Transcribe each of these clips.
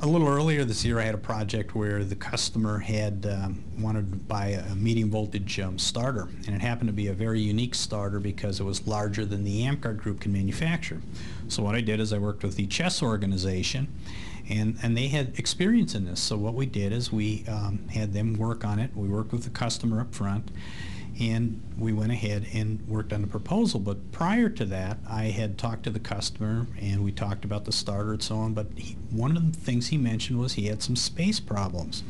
A little earlier this year, I had a project where the customer had wanted to buy a medium voltage starter, and it happened to be a very unique starter because it was larger than the AmpGuard group can manufacture. So what I did is I worked with the chess organization, and they had experience in this. So what we did is we had them work on it. We worked with the customer up front, and we went ahead and worked on the proposal. But prior to that, I had talked to the customer, and we talked about the starter and so on, but one of the things he mentioned was he had some space problems.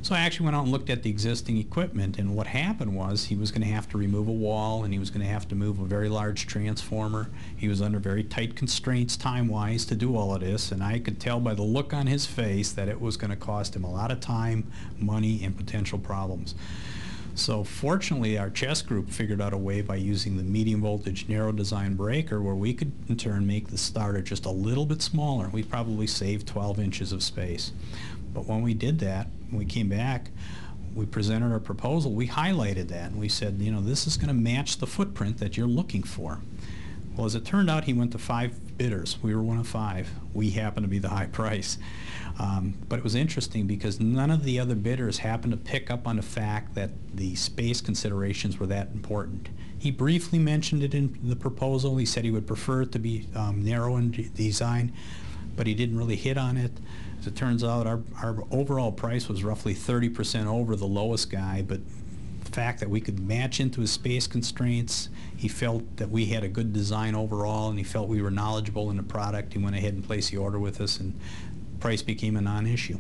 So I actually went out and looked at the existing equipment, and what happened was he was going to have to remove a wall, and he was going to have to move a very large transformer. He was under very tight constraints time-wise to do all of this, and I could tell by the look on his face that it was going to cost him a lot of time, money, and potential problems. So fortunately, our chess group figured out a way by using the medium voltage narrow design breaker where we could in turn make the starter just a little bit smaller. We probably saved 12 inches of space. But when we did that, when we came back, we presented our proposal, we highlighted that, and we said, you know, this is going to match the footprint that you're looking for. Well, as it turned out, he went to 5 bidders. We were one of 5. We happened to be the high price. But it was interesting because none of the other bidders happened to pick up on the fact that the space considerations were that important. He briefly mentioned it in the proposal. He said he would prefer it to be narrow in design, but he didn't really hit on it. As it turns out, our overall price was roughly 30% over the lowest guy, but the fact that we could match into his space constraints, he felt that we had a good design overall, and he felt we were knowledgeable in the product. He went ahead and placed the order with us, and price became a non-issue.